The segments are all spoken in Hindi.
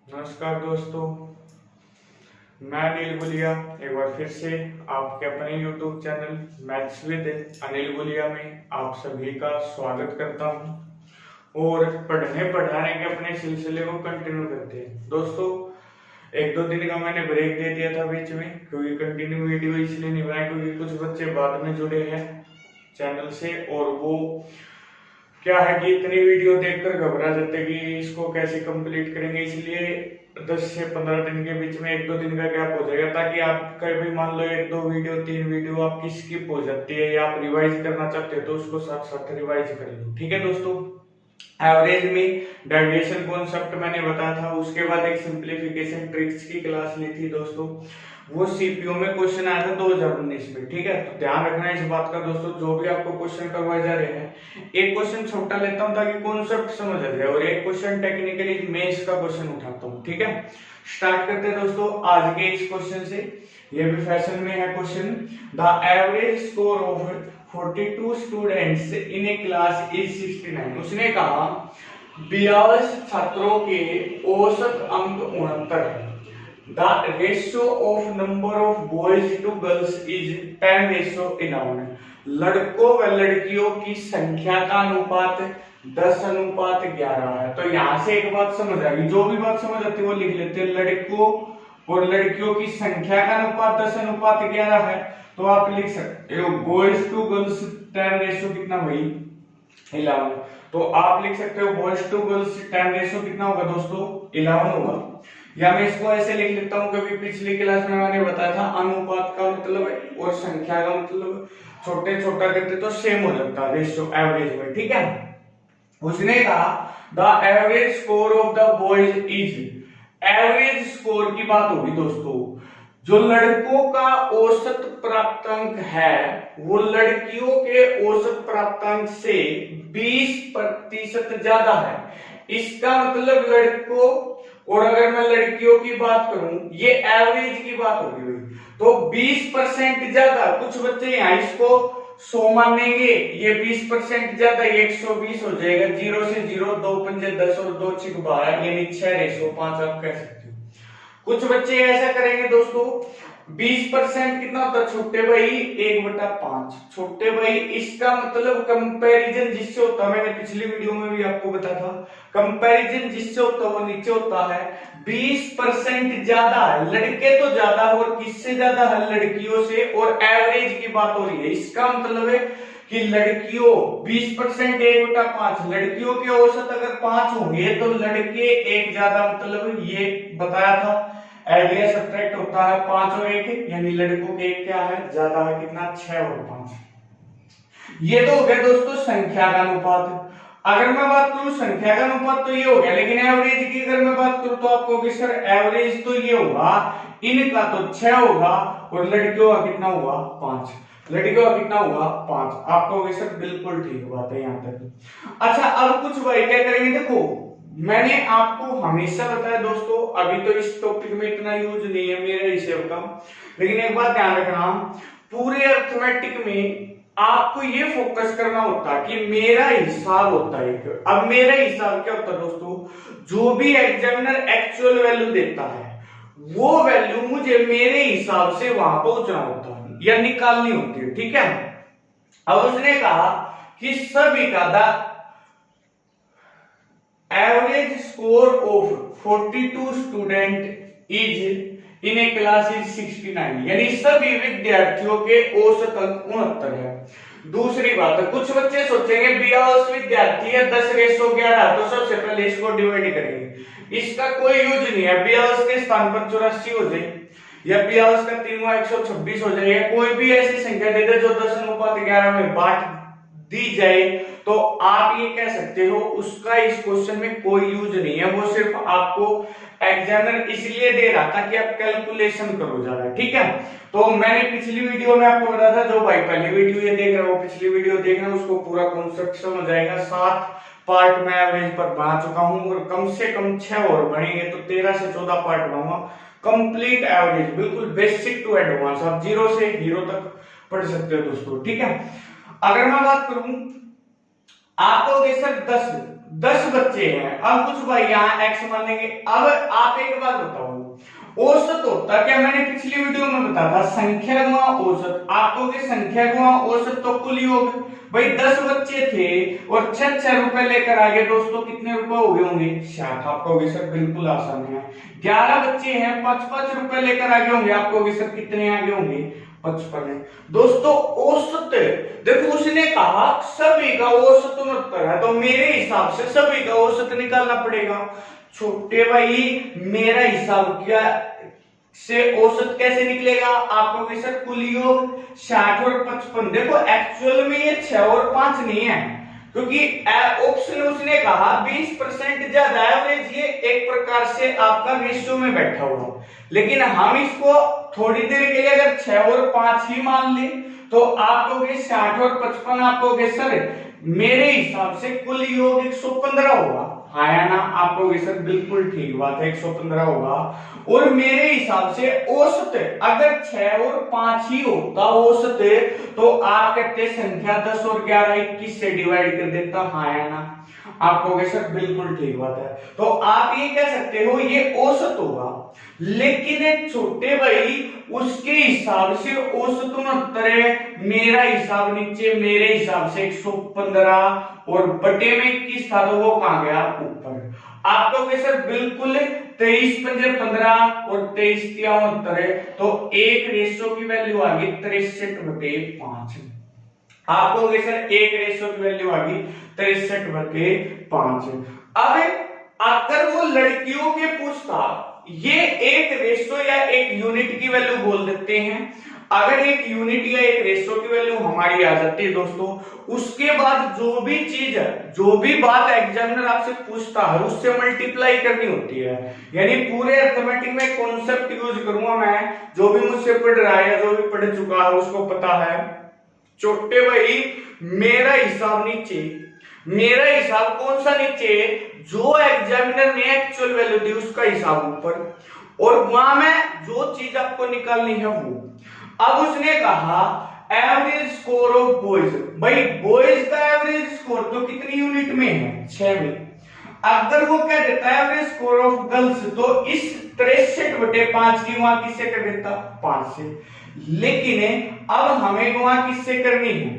नमस्कार दोस्तों, मैं अनिल गुलिया एक बार फिर से आपके अपने YouTube channel maths with Anil Gulia में आप सभी का स्वागत करता हूं और पढ़ने पढ़ाने के अपने सिलसिले को कंटिन्यू करते हैं। दोस्तों, एक दो दिन का मैंने ब्रेक दे दिया था बीच में, क्योंकि कंटिन्यू वीडियो इसलिए नहीं बनाई क्योंकि कुछ बच्चे बाद में जुड़े हैं चैनल से और वो क्या है कि इतनी वीडियो देखकर घबरा जाते कि इसको कैसे कंप्लीट करेंगे, इसलिए 10 से 15 दिन के बीच में एक दो दिन का गैप हो जाएगा, ताकि आप कभी मान लो एक दो वीडियो तीन वीडियो आपकी स्किप हो जाती है या आप रिवाइज करना चाहते हो तो उसको साथ साथ रिवाइज कर लो। ठीक है दोस्तों, एवरेज में डेविएशन कॉन्सेप्ट मैंने बताया था, उसके बाद एक सिंप्लीफिकेशन ट्रिक्स की क्लास ली थी दोस्तों, वो सीपीओ में क्वेश्चन आया था 2019 में। ठीक है, तो ध्यान रखना इस बात का दोस्तों, जो भी आपको क्वेश्चन करवाए जा रहे हैं एक क्वेश्चन छोटा लेता हूं ताकि कॉन्सेप्ट समझ आ जाए और एक क्वेश्चन टेक्निकली मेंस का क्वेश्चन उठाता हूं। ठीक है, स्टार्ट करते हैं दोस्तों आज के इस क्वेश्चन से। ये भी फैशन में है question. The average score of 42 students in A class is 69। उसने कहा 42 छात्रों के औसत अंक 69 है। The ratio of number of boys to girls is 10:11। लड़कों व लड़कियों की संख्या का अनुपात 10:11 है। तो यहाँ से एक बात समझ आ गई, जो भी बात समझ आती है वो लिख लेते हैं। लड़कों और लड़कियों की संख्या का अनुपात 10:11 है, तो आप लिख सकते हो बॉयज टू गर्ल्स 10 कितना भाई 11। तो आप लिख सकते हो बॉयज टू गर्ल्स 10 कितना होगा दोस्तों 11 होगा। या मैं इसको ऐसे लिख लेता हूं, कभी पिछली क्लास में मैंने बताया था अनुपात का मतलब और संख्या का मतलब छोटे छोटा करते तो सेम हो जाता है रेशियो एवरेज में। ठीक है, उसने कहा the average score of the boys is, average score की बात होगी दोस्तों, जो लड़कों का औसत प्राप्तांक है वो लड़कियों के औसत प्राप्तांक से 20% ज्यादा है। इसका मतलब लड़कों, और अगर मैं लड़कियों की बात करूं, ये एवरेज की बात होगी भाई, तो 20% ज्यादा। कुछ बच्चे यहाँ इसको 100 मानेंगे, ये 20% ज्यादा, ये 120 हो जाएगा। 0 से 0, 2 पंजे 10 और 2 6 12, यानी 6:5 आप कह सकते हो। कुछ बच्चे ऐसा करेंगे दोस्तों, 20% कितना होता है छोटे भाई 1/5 छोटे भाई। इसका मतलब कंपैरिजन जिससे होता है, मैंने पिछली वीडियो में भी आपको बताया था, कंपैरिजन जिससे होता है वो नीचे होता है। 20% ज्यादा है, लड़के तो ज्यादा और किससे ज्यादा है लड़कियों से, और एवरेज की बात हो रही है। इसका मतलब है कि लड़कियों 20% 1/5, लड़कियों के औसत अगर 5 होंगे तो लड़के एक ज्यादा, मतलब ये बताया था एरिया सब्ट्रैक्ट होता है 5 और 1, यानी लड़कों के एक क्या है ज्यादा है, कितना 6 और 5। ये तो हो गया दोस्तों संख्या का अनुपात। अगर मैं बात करूं संख्या का अनुपात तो ये हो गया, लेकिन एवरेज की अगर मैं बात करूं तो आपको कि सर एवरेज तो ये होगा, इनका तो 6 होगा और लड़कियों का कितना होगा 5, लड़कियों का कितना होगा 5। आपको कि सर बिल्कुल ठीक बात है यहां तक। अच्छा, अब कुछ भाई क्या करेंगे, देखो मैंने आपको हमेशा बताया दोस्तों, अभी तो इस टॉपिक में इतना यूज नहीं है मेरे हिसाब का, लेकिन एक बात ध्यान रखना, पूरे अर्थमेटिक में आपको ये फोकस करना होता है कि मेरा हिसाब होता है। अब मेरा हिसाब क्या होता है दोस्तों, जो भी एग्जामिनर एक्चुअल वैल्यू देता है वो वैल्यू मुझे मेरे हिसाब से वहां पहुंचना होता है या निकालनी होती है। ठीक है, अब उसने कहा कि सभी का the average score of 42 student is in A class is 69, यानी सभी विद्यार्थियों के औसत अंक 69 है। दूसरी बात है, कुछ बच्चे सोचेंगे 42 विद्यार्थी है 10:11, तो सबसे पहले इसको डिवाइड करेंगे, इसका कोई यूज नहीं है। 42 के स्थान पर 84 हो जाए या 42 का 3 126 हो जाए, या कोई भी ऐसी संख्या दे दे जो 10:11 में बांट दी जाए, तो आप ये कह सकते हो उसका इस क्वेश्चन में कोई यूज नहीं है, वो सिर्फ आपको एग्जामिनर इसलिए दे रहा था कि आप कैलकुलेशन करो ज्यादा। ठीक है, तो मैंने पिछली वीडियो में आपको बताया था, जो भाई पहली वीडियो ये देख रहे हो पिछली वीडियो देखना, उसको पूरा कॉन्सेप्ट समझ आएगा। 7 पार्ट में एवरेज पर बना चुका हूं और कम से कम 6 और बनेंगे तो 13 से 14 पार्ट बनाऊंगा। कंप्लीट एवरेज बिल्कुल बेसिक टू एडवांस, आप 0 से हीरो तक पढ़ सकते हो दोस्तों। ठीक है, अगर मैं बात करूं आपको सर 10 बच्चे हैं, अब कुछ भाई यहाँ x मान लेंगे। अब आप एक बात बताओ, औसत होता क्या? मैंने पिछली वीडियो में बताया था संख्या गुणा औसत। आप कहोगे संख्या गुणा औसत तो कुल योग। भाई 10 बच्चे थे और 6 रुपए लेकर आ गए दोस्तों, कितने रुपए हो गए होंगे? 60। आप कहोगे सर बिल्कुल आसान है। 11 बच्चे हैं, 5 रुपए लेकर आ गए होंगे। आप कहोगे सर कितने आ गए होंगे? 55 है। दोस्तों औसत देखो, उसने कहा सभी का औसत 69 है, तो मेरे हिसाब से सभी का औसत निकालना पड़ेगा। छोटे भाई मेरा हिसाब क्या से औसत कैसे निकलेगा? आपको सर कुल योग 60 और 55। देखो एक्चुअल में ये 6 और 5 नहीं है, क्योंकि ऑप्शन उसने कहा 20% ज्यादा एवरेज, ये एक प्रकार से आपका रेशियो में बैठा हुआ। लेकिन हम इसको थोड़ी देर के लिए अगर 6 और 5 ही मान ले तो आप कहोगे 60 और 55। आप कहोगे सर मेरे हिसाब से कुल योग 115 होगा। हाँ या ना? आप कहोगे सर बिल्कुल ठीक बात है, 115 होगा। और मेरे हिसाब से औसत अगर 6 और 5 ही होता औसत, तो आप कहते संख्या 10 और 11 21 से डिवाइड कर देता। हाँ या ना? आप कहोगे सर बिल्कुल ठीक बात है। तो आप ये कह सकते हो ये औसत होगा। लेकिन छोटे भाई उसके हिसाब से औसत 69 है, मेरा हिसाब नीचे, मेरे हिसाब से 115 और बटे में 21 था, तो वो कहां गया? ऊपर। आप कहोगे सर बिल्कुल 23 पंजे 15 और 23 तिया 69, तो एक रेशियो की वैल्यू आ गई 63/5। आप कहोगे सर एक रेशियो की वैल्यू आ गई 63/5। अब अगर वो लड़कियों के पूछता, ये एक रेशियो या एक यूनिट की वैल्यू बोल देते हैं। अगर एक यूनिट या एक रेशियो की वैल्यू हमारी आ जाती है दोस्तों, उसके बाद जो भी चीज है, जो भी बात एग्जामिनर आपसे पूछता है उससे मल्टीप्लाई करनी होती है। यानी पूरे अर्थमेटिक में कॉन्सेप्ट यूज करूंगा मैं, जो भी मुझसे पढ़ रहा है या जो भी पढ़ चुका है उसको पता है। छोटे भाई मेरा हिसाब नीचे, मेरा हिसाब कौन सा नीचे? जो एग्जामिनर ने एक्चुअल वैल्यू दी उसका हिसाब ऊपर, और वहां में जो चीज आपको निकालनी है वो। अब उसने कहा एवरेज स्कोर ऑफ बॉयज। भाई बॉयज का एवरेज स्कोर तो कितनी यूनिट में है? 6 में। अगर वो क्या देता है एवरेज स्कोर ऑफ गर्ल्स, तो इस 63/5 की वहां किससे कर देता? 5 से। लेकिन अब हमें गुणा किससे करनी है?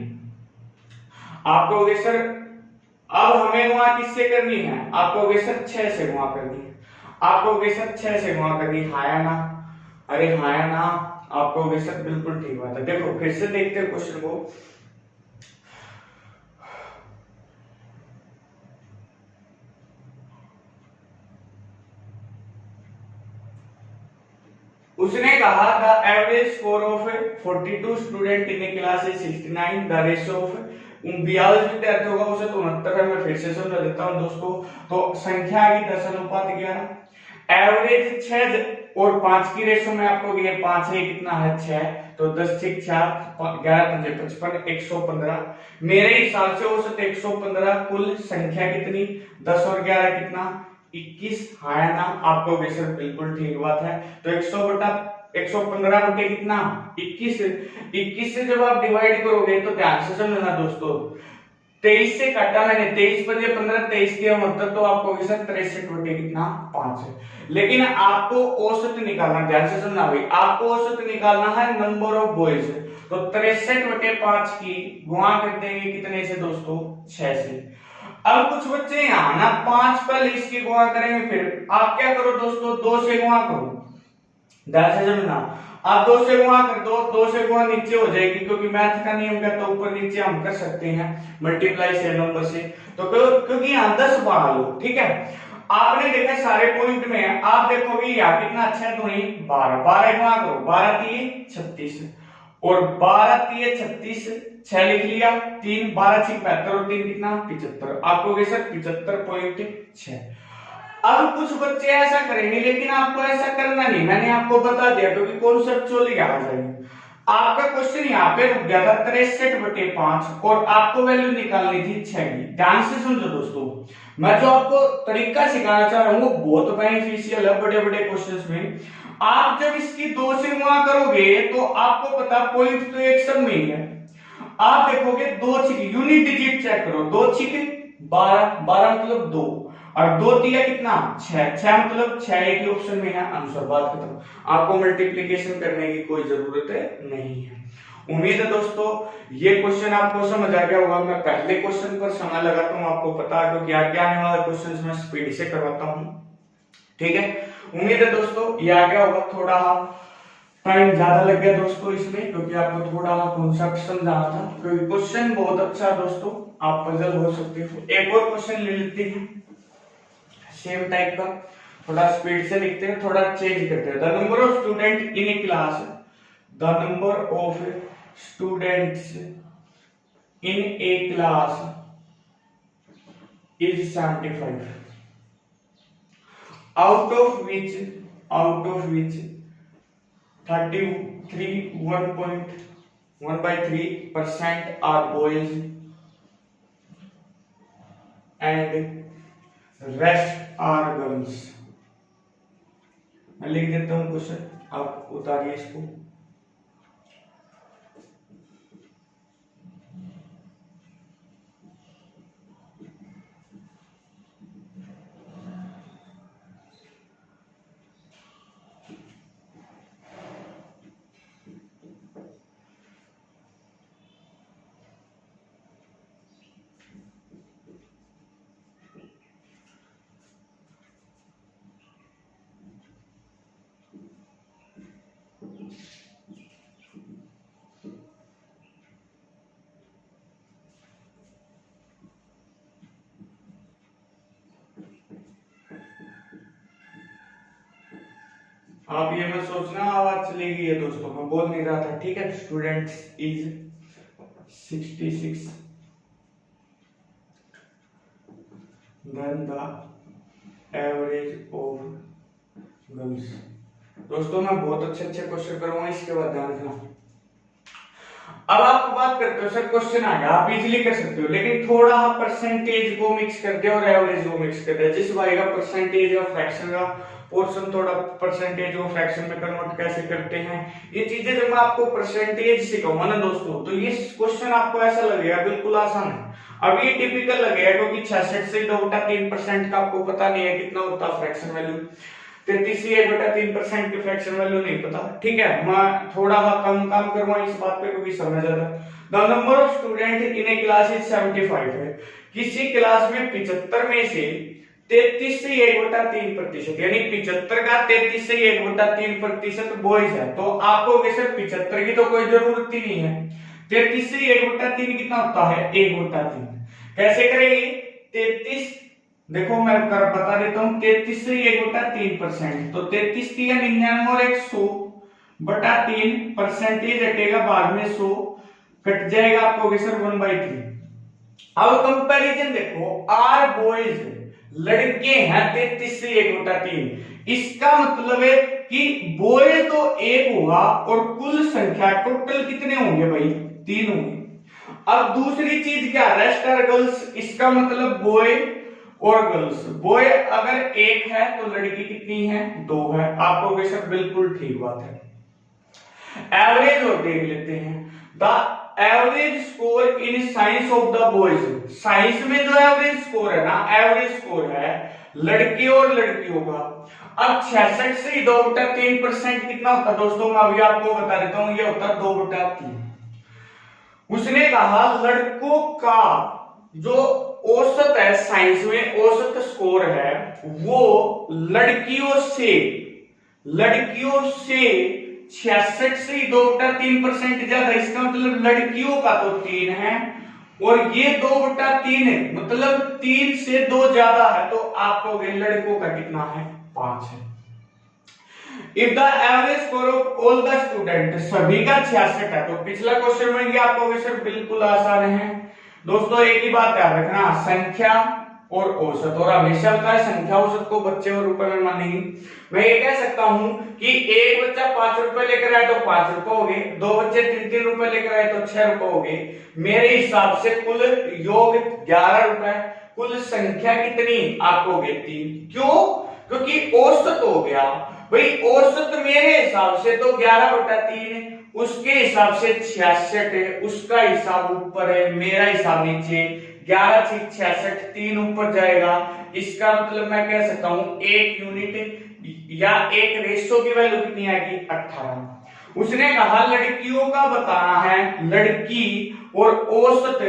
आप कहोगे सर अब हमें गुणा किससे करनी है? आप कहोगे सर 6 से गुणा करनी है। आप कहोगे सर 6 से गुणा करनी, हाँ या ना? अरे हाँ या ना? आप कहोगे सर बिल्कुल ठीक बात है। देखो फिर से देखते हैं क्वेश्चन को। उसने कहा the average score of 42 student in A class is 69, the ratio of 42 विद्यार्थियों का औसत 69 है। मैं फिर से समझा देता हूं दोस्तों। तो संख्या आ गई 10:11, एवरेज 6 और 5 की रेशियो में आपको ये 5 है, कितना है? 6, तो 10 6 11 5 55 115। मेरे हिसाब से औसत 115, कुल संख्या कितनी? 10 और 11 कितना? 21। हाँ या ना? आपको सर बिल्कुल ठीक बात है। तो 115 बटे कितना? 21। 21 से जब आप डिवाइड करोगे तो ध्यान से समझना दोस्तों, 23 से काटा मैंने, 23 पंजे 15, 23 के मतलब, तो आपको सर 63 बटे कितना? 5 है। लेकिन आपको औसत निकालना, ध्यान से सुनना भाई, आपको औसत निकालना है नंबर ऑफ बॉयज। तो 63/5 की गुणा कर देंगे कितने से दोस्तों? 6 से। अब कुछ बच्चे यहाँ ना 5 पहले इसकी गुणा करेंगे, फिर आप क्या करो दोस्तों? 2 से गुणा करो। ध्यान से समझना, आप 2 से गुणा कर दो, 2 से गुणा नीचे हो जाएगी, क्योंकि मैथ का नियम कहता है ऊपर नीचे हम कर सकते हैं मल्टीप्लाई से नंबर से। तो क्योंकि यहाँ 10 बढ़ा लो, ठीक है। आपने देखा सारे पॉइंट में है, आप देखोगे यहाँ कितना अच्छा है, 12 12 गुणा करो, 12 3 36 और 12 3 36, 6 लिख लिया, 3 12 6 75 और 3 कितना? 75। आपको सर 75.6। अब कुछ बच्चे ऐसा करेंगे, लेकिन आपको ऐसा करना नहीं, मैंने आपको बता दिया, क्योंकि कॉन्सेप्चुअली आ जाएगी। आपका क्वेश्चन यहाँ पे रुक गया था 63/5 और आपको वैल्यू निकालनी थी 6 की। ध्यान से समझो दोस्तों, मैं जो आपको तरीका सिखाना चाह रहा हूँ वो बहुत बेनिफिशियल है बड़े बड़े क्वेश्चंस में। आप जब इसकी 2 से गुणा करोगे तो आपको पता पॉइंट तो एक सब में ही है। आप देखोगे 2 छिक, यूनिट डिजिट चेक करो, 2 छिक 12, 12 मतलब 2, और 2 तिया कितना 6, 6 मतलब 6 एक ही ऑप्शन में है आंसर, बात खत्म। आपको मल्टीप्लिकेशन करने की कोई जरूरत नहीं है। उम्मीद है दोस्तों ये क्वेश्चन आपको समझ आ गया होगा। मैं पहले क्वेश्चन पर समय लगाता हूँ, आपको पता है क्योंकि आगे आने वाले क्वेश्चन मैं स्पीड से करवाता हूँ, ठीक है। उम्मीद है दोस्तों ये आ गया होगा। थोड़ा टाइम ज्यादा लग गया दोस्तों इसमें, क्योंकि आपको थोड़ा कॉन्सेप्ट समझाना था, क्योंकि क्वेश्चन बहुत अच्छा है दोस्तों, आप पजल हो सकते हो। एक और क्वेश्चन ले लेते हैं सेम टाइप का, थोड़ा स्पीड से लिखते हैं, थोड़ा चेंज करते हैं। The number of student in A class, the number of students in A class is 75, out of which 1.3% are boys and rest are girls। मैं लिख देता हूं क्वेश्चन, आप उतारिए इसको। आप ये मत सोचना आवाज चलेगी, ये दोस्तों मैं बोल नहीं रहा था, ठीक है। Students is 66 than the average of girls. दोस्तों मैं बहुत अच्छे अच्छे क्वेश्चन करूंगा, इसके बाद ध्यान रखना। अब आप बात करते हो सर क्वेश्चन आ गया, आप इजीली कर सकते हो, लेकिन थोड़ा परसेंटेज को मिक्स कर दिया और एवरेज को मिक्स कर दिया। जिस भाई का परसेंटेज या फ्रैक्शन का पोर्शन थोड़ा परसेंटेज को फ्रैक्शन में कन्वर्ट कैसे करते हैं, ये चीजें जब मैं आपको परसेंटेज सिखाऊंगा ना दोस्तों, तो ये क्वेश्चन आपको ऐसा लगेगा बिल्कुल आसान है। अब ये टिपिकल लगेगा क्योंकि 66 से 2/3% का आपको पता नहीं है कितना होता फ्रैक्शन वैल्यू, 33 से 1/3% की फ्रैक्शन वैल्यू नहीं पता, ठीक है। मैं थोड़ा कम काम करूंगा इस बात पे क्योंकि समझ आता है। The number of student in A class is 75 है। किसी क्लास में 75 में से 33 से 1/3%, यानी 75 का 33 से 1/3% बॉयज है, तो आपको वैसे 75 की तो कोई जरूरत ही नहीं है। 33 से 1/3 कितना होता है 1/3। कैसे करेंगे 33, देखो मैं कर बता देता हूं, 33 से 1/3%, तो 33 की 99 और 100/3 परसेंटेज हटेगा बाद में 100 कट जाएगा, आपको सर 1/3। अब कंपैरिजन देखो, आर बॉयज लड़के हैं 33 से 1/3, इसका मतलब है कि बॉयज तो 1 होगा और कुल संख्या टोटल कितने होंगे भाई 3 होंगे। अब दूसरी चीज क्या, रेस्ट आर गर्ल्स, इसका मतलब बॉय और गर्ल्स, बॉय अगर 1 है तो लड़की कितनी है 2 है, आपको वैसे बिल्कुल ठीक बात है। एवरेज और देख लेते हैं, the average score in science of the boys, science में जो एवरेज स्कोर है ना, एवरेज स्कोर है लड़के और लड़कियों का। अब 66 से 2/3% कितना होता है दोस्तों, मैं अभी आपको बता देता हूं, ये होता है 2/3। उसने कहा लड़कों का जो औसत है, साइंस में औसत स्कोर है वो लड़कियों से 66 से 2/3% ज्यादा, इसका मतलब लड़कियों का तो 3 है और ये 2/3 है, मतलब 3 से 2 ज्यादा है, तो आपको लड़कों का कितना है 5 है। If the average score of all the student, सभी का 66 है, तो पिछला क्वेश्चन में आपको वैसे बिल्कुल आसान है दोस्तों। एक ही बात याद रखना, संख्या और औसत, और हमेशा होता है संख्या औसत को बच्चे और रुपए में मानेंगे। मैं ये कह सकता हूं कि एक बच्चा 5 रुपए लेकर आए तो 5 रुपए हो गए, 2 बच्चे 3-3 रुपए लेकर आए तो 6 रुपए हो गए। मेरे हिसाब से कुल योग 11 रुपए, कुल संख्या कितनी आपको हो गई 3। क्यों, क्योंकि औसत हो गया भाई, औसत मेरे हिसाब से तो 11/3, उसके हिसाब से 66 है, उसका हिसाब ऊपर है, मेरा हिसाब नीचे, 11×6 = 3 ऊपर जाएगा। इसका मतलब मैं कह सकता हूं 1 यूनिट या 1 रेशो की वैल्यू कितनी आएगी 18। उसने कहा लड़कियों का बताना है, लड़की और औसत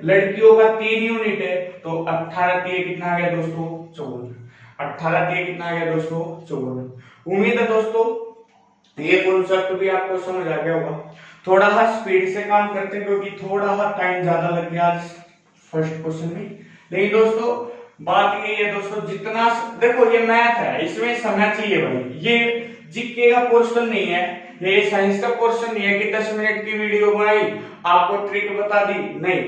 लड़कियों का 3 यूनिट है, तो 18 3 कितना आ गया दोस्तों 54। 18 3 कितना आ गया दोस्तों 54। उम्मीद है दोस्तों ये कॉन्सेप्ट भी आपको समझ आ गया होगा। थोड़ा सा स्पीड से काम करते हैं क्योंकि थोड़ा सा टाइम ज्यादा लग गया आज फर्स्ट क्वेश्चन में। लेकिन दोस्तों बात ये है दोस्तों, जितना देखो ये मैथ है, इसमें समझना चाहिए भाई, ये जीके का पोर्शन नहीं है, ये साइंस का पोर्शन नहीं है कि 10 मिनट की वीडियो बनाई आपको ट्रिक बता दी, नहीं।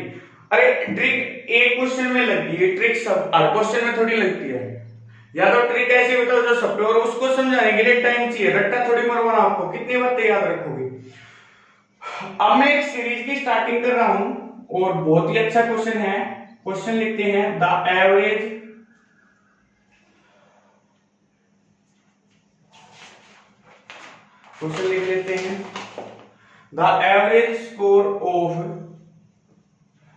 अरे ट्रिक एक क्वेश्चन में लगती है, ट्रिक सब हर क्वेश्चन में थोड़ी लगती है। या तो ट्रिक ऐसे बताओ जो सब पे, और उसको समझाने के लिए टाइम चाहिए, रट्टा थोड़ी मरवाना आपको, कितनी बातें याद रखोगे। अब मैं एक सीरीज की स्टार्टिंग कर रहा हूं और बहुत ही अच्छा क्वेश्चन है। क्वेश्चन लिखते हैं द एवरेज क्वेश्चन लिख लेते हैं द एवरेज स्कोर ऑफ,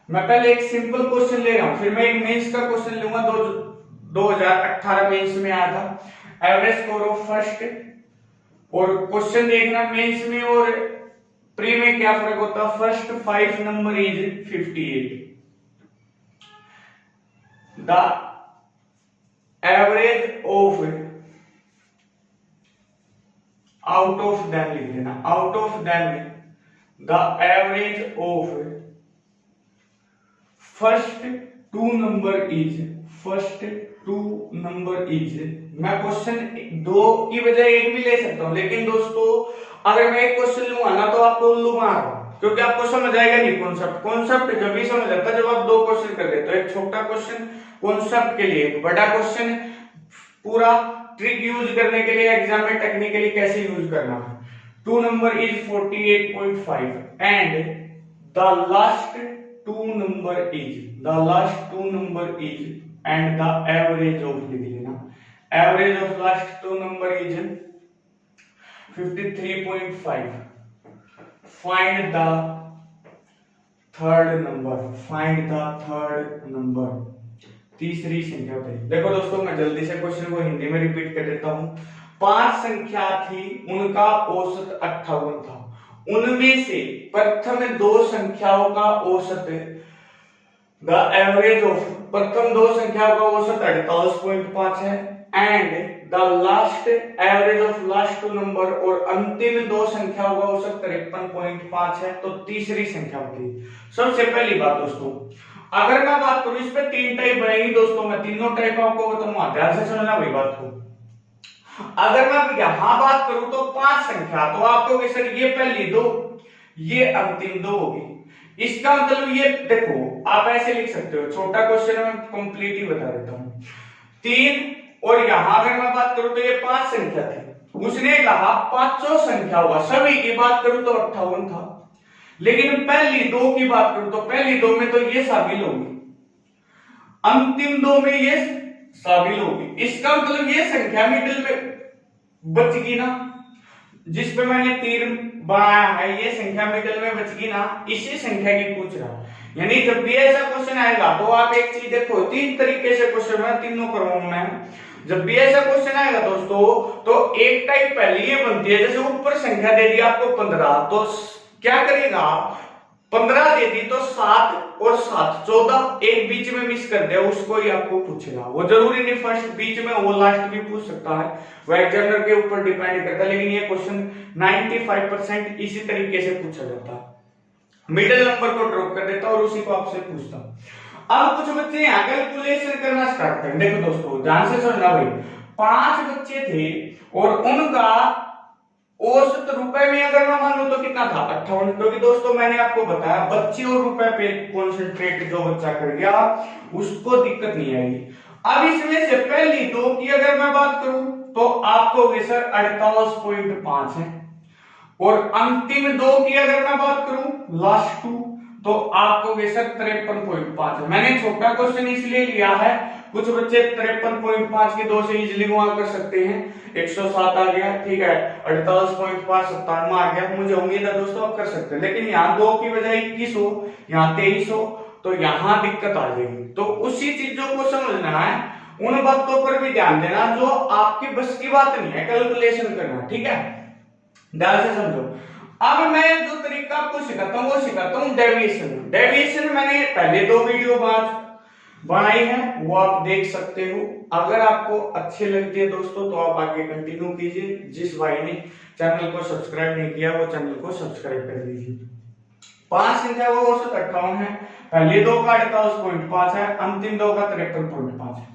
मैं पहले एक सिंपल क्वेश्चन ले रहा हूं, फिर मैं एक मेंस का क्वेश्चन लूंगा, 2018 मेंस में आया था एवरेज स्कोर ऑफ फर्स्ट। और क्वेश्चन देखना मेंस में और प्री में क्या फर्क होता है। First 5 number is 58, the average of out of them लिख देना, out of them the average of first 2 number is, first 2 number is. मैं क्वेश्चन 2 की बजाय 1 भी ले सकता हूं, लेकिन दोस्तों अगर मैं एक क्वेश्चन लूंगा ना तो आपको उल्लू मार, क्योंकि आपको समझ आएगा नहीं कॉन्सेप्ट। कॉन्सेप्ट जब भी समझ आता है जब आप 2 क्वेश्चन कर लेते हो, एक छोटा क्वेश्चन कॉन्सेप्ट के लिए, एक बड़ा क्वेश्चन पूरा ट्रिक यूज करने के लिए एग्जाम में टेक्निकली कैसे यूज करना है। 2 number is 48.5 and the last 2 number is, the last 2 number is and the average of लिख लेना, average of last 2 number is 53.5। Find the third number, find the third number, तीसरी संख्या बताइए। देखो दोस्तों मैं जल्दी से क्वेश्चन को हिंदी में रिपीट कर देता हूं। 5 संख्या थी, उनका औसत 58 था, उनमें से प्रथम 2 संख्याओं का औसत, द एवरेज ऑफ प्रथम 2 संख्याओं का औसत 48.5 है and the last average of last 2 number, और अंतिम 2 संख्याओं का औसत 53.5 है। तो तीसरी संख्या बताइए। सबसे पहली बात दोस्तों, अगर मैं बात करूं इस पे 3 टाइप बनेगी दोस्तों, मैं तीनों टाइप आपको बताऊंगा, ध्यान से समझना भाई बात को। अगर मैं यहां बात करूं तो 5 संख्या, तो आप कहोगे सर ये पहली 2, ये अंतिम 2 होगी। इसका मतलब ये देखो आप ऐसे लिख सकते हो, छोटा क्वेश्चन मैं कंप्लीट ही बता देता हूं। 3 और यहां अगर मैं बात करूं तो ये 5 संख्या थी, उसने कहा 5 संख्या होगा, सभी की बात करूं तो 58 था, लेकिन पहली 2 की बात करूं तो पहली 2 में तो ये शामिल होगी, अंतिम 2 में ये शामिल होगी। इसका मतलब ये संख्या मिडिल में बच गई ना, जिस पे मैंने तीर बनाया है, ये संख्या मिडिल में बच गई ना, इसी संख्या की पूछ रहा। यानी जब भी ऐसा क्वेश्चन आएगा तो आप एक चीज देखो, 3 तरीके से क्वेश्चन मैं तीनों करवाऊंगा मैं। जब भी ऐसा क्वेश्चन आएगा दोस्तों तो एक टाइप पहले ये बनती है, जैसे ऊपर संख्या दे दी आपको 15, तो क्या करेगा 15 दे दी तो 7 और 7 14, एक बीच में मिस कर दिया उसको ही आपको पूछेगा। वो जरूरी नहीं फर्स्ट बीच में, वो लास्ट भी पूछ सकता है, वो एग्जामिनर के ऊपर डिपेंड करता है, लेकिन ये क्वेश्चन 95% इसी तरीके से पूछा जाता है। मिडिल नंबर को ड्रॉप कर देता और उसी को आपसे पूछता। अब कुछ बच्चे यहाँ कैलकुलेशन करना स्टार्ट करें। देखो दोस्तों ध्यान से सुनना भाई, 5 बच्चे थे और उनका औसत रुपए में अगर मैं मान लूं तो कितना था 58, क्योंकि दोस्तों मैंने आपको बताया बच्चे और रुपए पे कॉन्सेंट्रेट जो बच्चा कर गया उसको दिक्कत नहीं आएगी। अब इसमें से पहली 2 की अगर मैं बात करूं तो आपको सर 48.5 है, और अंतिम 2 की अगर मैं बात करूं लास्ट 2 तो आपको सर 53.5 है। मैंने छोटा क्वेश्चन इसलिए लिया है, कुछ बच्चे 53.5 के 2 से इजीली वहां कर सकते हैं, 107 आ गया ठीक है, 48.5 57 आ गया, मुझे उम्मीद है दोस्तों आप कर सकते हैं। लेकिन यहाँ 2 की बजाय 21 हो, यहाँ 23 हो, तो यहाँ दिक्कत आ जाएगी। तो उसी चीजों को समझना है, उन बातों पर भी ध्यान देना जो आपकी बस की बात नहीं है कैलकुलेशन करना, ठीक है, ध्यान से समझो। अब मैं जो तरीका आपको सिखाता हूँ वो सिखाता हूँ डेविएशन। डेविएशन मैंने पहले 2 वीडियो बनाई है, वो आप देख सकते हो। अगर आपको अच्छे लगते हैं दोस्तों तो आप आगे कंटिन्यू कीजिए। जिस भाई ने चैनल को सब्सक्राइब नहीं किया वो चैनल को सब्सक्राइब कर दीजिए। 5 संख्या वो औसत 58 है, पहले 2 का 48.5 है, अंतिम 2 का 53.5 है।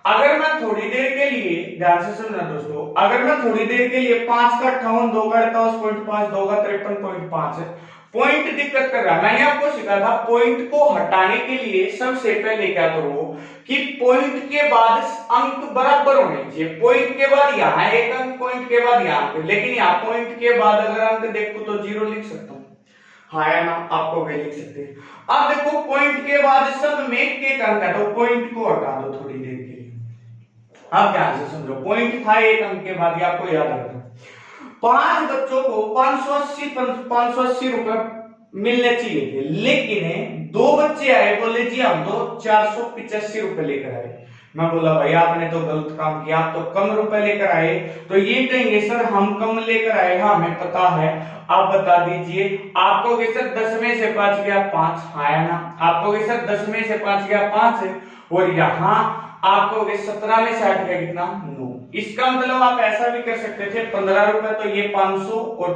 अगर मैं थोड़ी देर के लिए, ध्यान से सुनना दोस्तों, अगर मैं थोड़ी देर के लिए 5 का 58, 2 का 48.5, 2 का 53.5 पॉइंट दिक्कत कर रहा है, मैंने आपको सिखाया था पॉइंट को हटाने के लिए सबसे पहले क्या करो कि पॉइंट के बाद अंक बराबर होने चाहिए। पॉइंट के बाद यहाँ एक अंक, पॉइंट के बाद यहाँ, लेकिन यहाँ पॉइंट के बाद अगर अंक देखो तो 0 लिख सकता हूँ, हाँ या ना, आपको वे लिख सकते हैं। अब देखो पॉइंट के बाद सब में एक अंक है तो पॉइंट को हटा दो थोड़ी देर के लिए। अब ध्यान से समझो, पॉइंट था एक अंक के बाद, आपको याद रखना। 5 बच्चों को 580 रुपए मिलने चाहिए थे, लेकिन 2 बच्चे आए, बोले जी हम तो 485 रुपए लेकर आए। मैं बोला भाई आपने तो गलत काम किया, आप तो कम रुपए लेकर आए। तो ये कहेंगे सर हम कम लेकर आए, हाँ हमें पता है। आप बता दीजिए, आपको कि सर 10 में से 5 गया 5, हाँ या ना, आपको कि सर 10 में से 5 गया 5 है, और यहाँ आपको 17 में से 8 गया कितना 9। इसका मतलब आप ऐसा भी कर सकते थे 15 रुपए, तो ये 500 और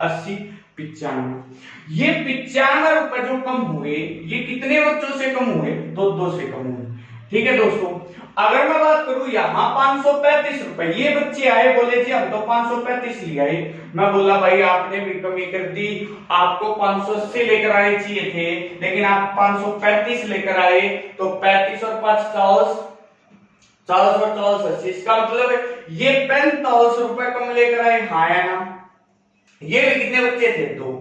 80 95। ये 95 रुपए जो कम हुए, ये कितने बच्चों से कम हुए, 2 से कम हुए, ठीक है दोस्तों। अगर मैं बात करूं यहाँ 535 रुपए, ये बच्चे आए, बोले जी हम तो 535 ले आए। मैं बोला भाई आपने भी कमी कर दी, आपको 580 लेकर आए चाहिए थे, लेकिन आप 535 लेकर आए, तो 35 और 5 40, 40 और 40 80। इसका मतलब ये 45 रुपए कम लेकर आए, हाँ या ना। ये भी कितने बच्चे थे 2।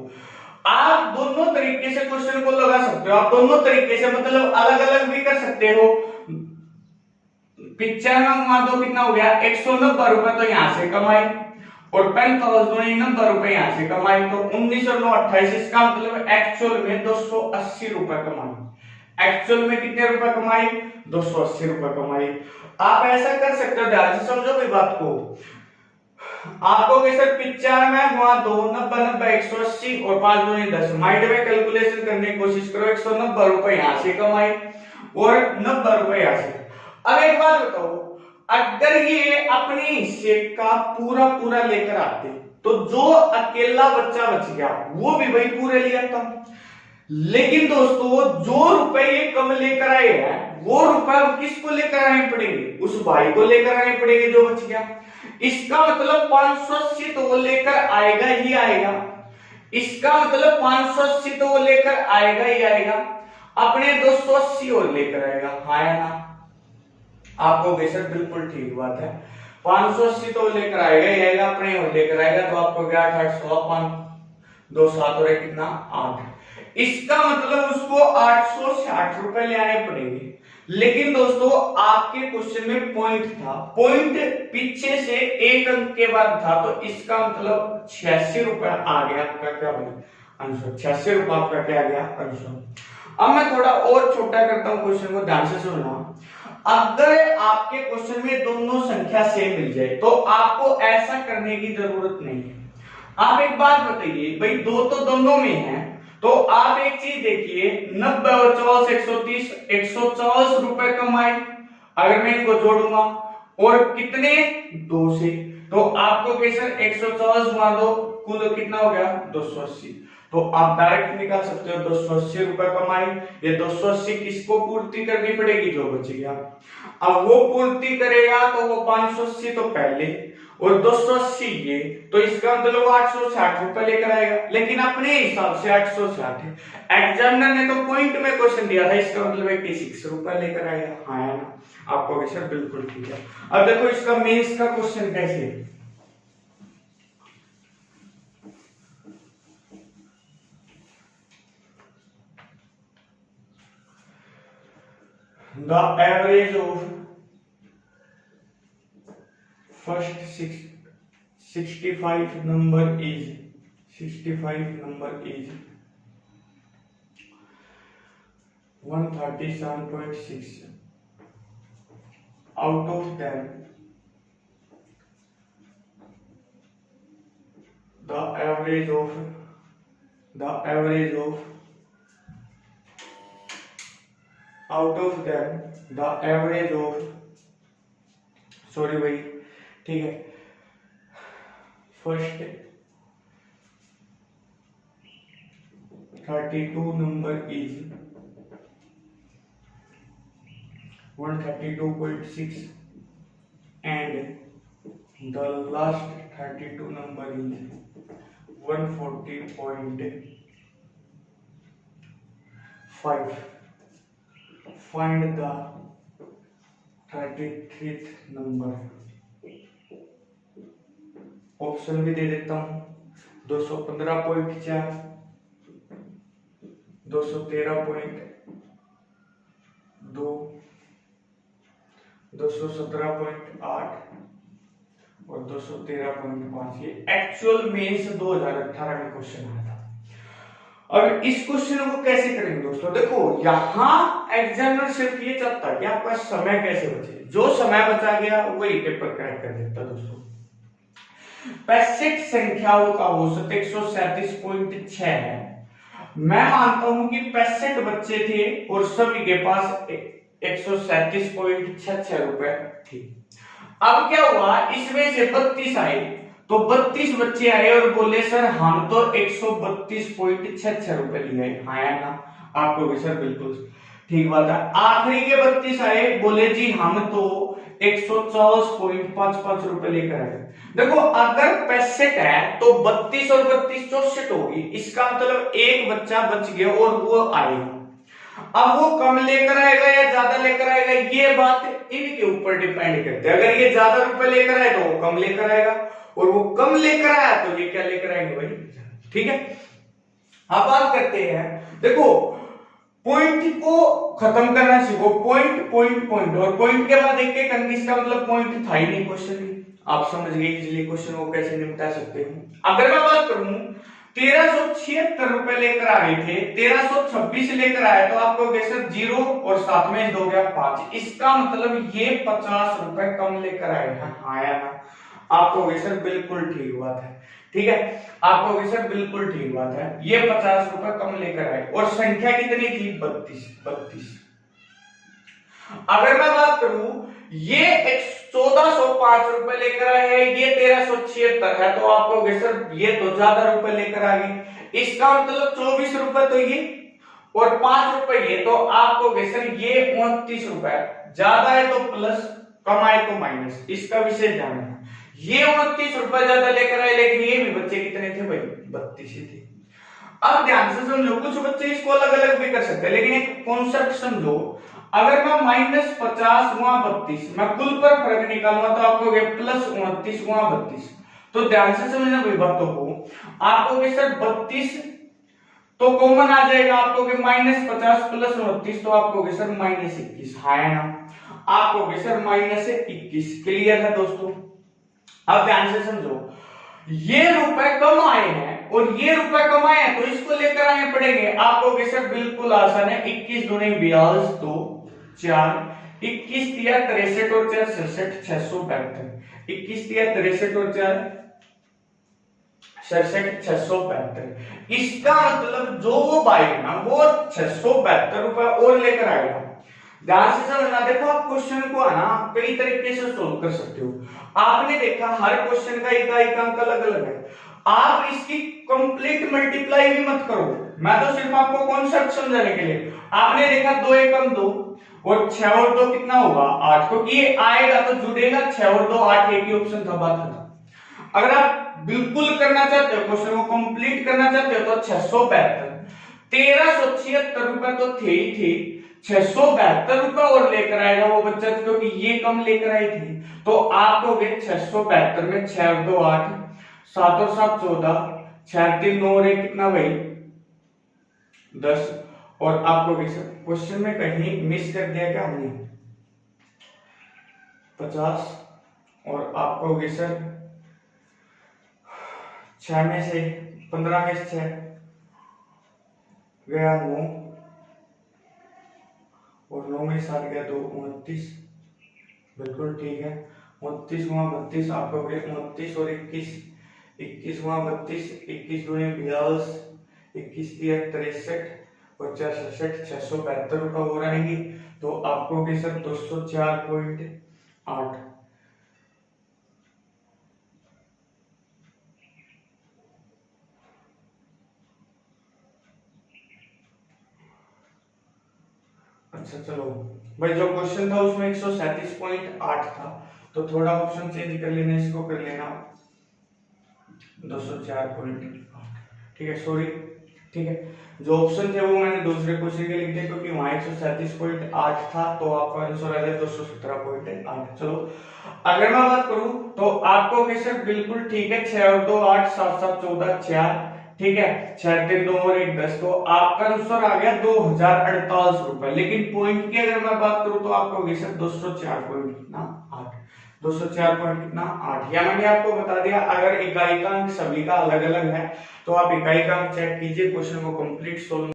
आप दोनों तरीके से क्वेश्चन को लगा सकते हो, आप दोनों तरीके से मतलब अलग अलग भी कर सकते हो। 95 मान दो कितना हो गया 190 रुपए, तो यहां से कमाए, और 45 रुपए यहां से कमाए, तो 19 और 9 28। इसका मतलब एक्चुअल में 280 रुपए कमाए। एक्चुअल में कितने रुपए कमाए 280 रुपए कमाए। आप ऐसा कर सकते हो, ध्यान से समझो भी बात को। आपको सर 95 वहां 2 90 90 180 और 5 2 10, माइंड में कैलकुलेशन करने की कोशिश करो। 190 रुपए यहां से कमाए और 90 रुपए यहां से। अब एक बात बताओ, अगर ये अपने हिस्से का पूरा पूरा लेकर आते तो जो अकेला बच्चा बच गया वो भी वही पूरे ले आता। लेकिन दोस्तों जो रुपए ये कम लेकर आए हैं वो रुपए किसको लेकर आने पड़ेंगे, उस भाई को लेकर आने पड़ेंगे जो बच गया। इसका मतलब 580 तो वो लेकर आएगा ही आएगा। इसका मतलब 580 तो वो लेकर आएगा ही आएगा, अपने 280 और लेकर आएगा, हाँ या ना। आपको बेशक बिल्कुल ठीक बात है, 580 तो लेकर आएगा ही आएगा, अपने और लेकर आएगा। तो आपको क्या 800 2 7 और कितना 8। इसका मतलब उसको 860 रुपए ले आने पड़ेंगे। लेकिन दोस्तों आपके क्वेश्चन में पॉइंट था, पॉइंट पीछे से एक अंक के बाद था, तो इसका मतलब 86 रुपए आ गया आपका क्या भाई आंसर। 86 रुपए आपका क्या आ गया आंसर। अब मैं थोड़ा और छोटा करता हूं क्वेश्चन को, ध्यान से सुनना। अगर आपके क्वेश्चन में दोनों संख्या सेम मिल जाए तो आपको ऐसा करने की जरूरत नहीं है। आप एक बात बताइए भाई, 2 तो दोनों में है, तो आप एक चीज देखिए 90 और 40 130, 140 रुपए कमाए अगर मैं इनको जोड़ूंगा, और कितने 2 से, तो आपको कैसे 140 मान दो कुल कितना हो गया 280। तो आप डायरेक्ट निकाल सकते हो 280 रुपए कमाए। ये 280 किसको पूर्ति करनी पड़ेगी, जो बच गया। अब वो पूर्ति करेगा तो वो 580 तो पहले और 280 ये, तो इसका मतलब 860 रुपए लेकर आएगा। लेकिन अपने हिसाब से 860 है, एग्जामिनर ने तो पॉइंट में क्वेश्चन दिया था, इसका मतलब 86 रुपए लेकर आएगा, हाँ है ना। आपको क्वेश्चन बिल्कुल ठीक है। अब देखो इसका मेंस का क्वेश्चन कैसे है। The average of first 65 number is 65 number is 137.6 out of them the average of out of them the average of sorry भाई, ठीक है, first 32 number is 132.6 and the last 32 number is 140.5. Find the 33th number. Option भी दे देता हूं, 215.4, 213.2, 217.8 और 213.5। ये एक्चुअल मेंस 2018 में क्वेश्चन आया था। और इस क्वेश्चन को कैसे करेंगे दोस्तों, देखो यहां एग्जामिनर सिर्फ ये चाहता है कि आपका समय कैसे बचे, जो समय बचा गया वही पेपर क्रैक कर देता दोस्तों। 65 संख्याओं का औसत 137.6 है। मैं मानता हूं कि 65 बच्चे थे और सभी के पास 137.66 रुपए थे। अब क्या हुआ, इसमें से 32 आए, तो 32 बच्चे आए और बोले सर हम तो 132.66 रुपए लिए। हाँ या ना, आपको भी सर बिल्कुल ठीक बात है। आखिरी के 32 आए, बोले जी हम तो 124.55 रुपए लेकर आए। देखो अगर 65 है तो 32 और 32 64 होगी, इसका मतलब एक बच्चा बच गया और वो आएगा। अब वो कम लेकर आएगा या ज्यादा लेकर आएगा, ये बात इनके ऊपर डिपेंड करती है। अगर ये ज्यादा रुपए लेकर आए तो वो कम लेकर आएगा, और वो कम लेकर आया तो ये क्या लेकर आएंगे भाई, ठीक है। अब बात करते हैं, देखो पॉइंट को खत्म करना सीखो, पॉइंट पॉइंट पॉइंट, और पॉइंट के बाद एक एक अंक, इसका मतलब पॉइंट था ही नहीं क्वेश्चन में। आप समझ गए इजीली क्वेश्चन को कैसे निपटा सकते हो। अगर मैं बात करूं 1376 रुपए लेकर आ रहे थे, 1326 लेकर आए, तो आपको सर 0 और साथ में 2 गया 5, इसका मतलब ये 50 रुपए कम लेकर आए हैं। हाँ या ना, आपको सर बिल्कुल ठीक बात है, ठीक है, आपको सर बिल्कुल ठीक बात है, ये 50 रुपए कम लेकर आए। और संख्या कितनी थी, 32। अगर मैं बात करूं ये 1405 रुपए लेकर आए हैं, ये 1376 है, तो आपको सर ये तो ज्यादा रुपए लेकर आ गए, इसका मतलब 24 रुपए तो ये और 5 रुपए ये, तो आपको सर ये 29 रुपए, ज्यादा है तो प्लस, कम आए तो माइनस, इसका विशेष ध्यान रखना। ये 29 रुपए ज्यादा लेकर आए, लेकिन ये भी बच्चे कितने थे भाई, 32 ही थे। अब ध्यान से समझो, कुछ बच्चे इसको अलग अलग भी कर सकते हैं, लेकिन एक कॉन्सेप्ट समझो। अगर मैं -50 गुणा 32, मैं कुल पर फर्क निकालूंगा तो आपको +29 गुणा 32। तो ध्यान से समझना भाई बातों को, आपको सर 32 तो कॉमन आ जाएगा, आपको -50 + 29, तो आपको सर -21। हाँ है ना, आपको सर -21। क्लियर है दोस्तों। अब ध्यान से समझो, ये रुपए कम आए हैं और ये रुपए कम आए हैं, तो इसको लेकर आने पड़ेंगे। आपको सर बिल्कुल आसान है, 21 दूनी 42 तो 4, 21 तिया 63 और 4 67, 672, 21 तिया 63 और 4 67, 672। इसका मतलब जो वो भाई ना वो 672 रुपए और लेकर आएगा। ध्यान से समझना, देखो आप क्वेश्चन को है ना कई तरीके से सोल्व कर सकते हो। आपने देखा हर क्वेश्चन का एक अंक अलग अलग है, आप इसकी कंप्लीट मल्टीप्लाई भी मत करो, मैं तो सिर्फ आपको कॉन्सेप्ट समझाने के लिए। आपने देखा 2 एकम 2 और 6 और 2 कितना होगा 8, क्योंकि ये आएगा तो जुड़ेगा, 6 और 2 8, एक ही ऑप्शन था, बात खत्म। अगर आप बिल्कुल करना चाहते हो, क्वेश्चन को कंप्लीट करना चाहते हो, तो 672, 1376 रुपए तो थे ही थे, 672 रुपए और लेकर आएगा वो बच्चा, क्योंकि ये कम लेकर आई थी। तो आपको 672 में 6 और 2 8, 7 और 7 14, 6 और 3 9 और 1 कितना भाई 10। और आपको क्वेश्चन में कहीं मिस कर दिया क्या हमने, 50, और आपको सर 6 में से 15 में से 6 गया 9, और 9 में 7 गया 2, 29। बिल्कुल ठीक है। 29 गुणा 32 आपका हो गया 29 और 21, 21 गुणा 32, 21 दूनी 42, 21 दिया 63 और 4 67, 672 रुपये हो रहेंगी। तो आपको के सर 204.8। अच्छा चलो भाई, जो क्वेश्चन था उसमें 137.8 था, तो थोड़ा ऑप्शन चेंज कर लेना, इसको कर लेना 204.8। ठीक है, सॉरी, ठीक है। जो ऑप्शन थे वो मैंने दूसरे क्वेश्चन के लिखे क्योंकि वहां 137.8 था, तो आपका आंसर आ जाए 217.8। चलो अगर मैं बात करूं तो आपको कैसे बिल्कुल ठीक है, 6 और 2 8, 7 7 14 4, ठीक है, 6 3 2 और 1 10, तो आपका आंसर आ गया 2048 रुपए। लेकिन पॉइंट की अगर मैं बात करूं तो आपका हो गया 204.8, 204.8। या मैंने आपको बता दिया, अगर इकाई का अंक सभी का अलग अलग है तो आप इकाई का अंक चेक कीजिए, क्वेश्चन को कंप्लीट सोल्व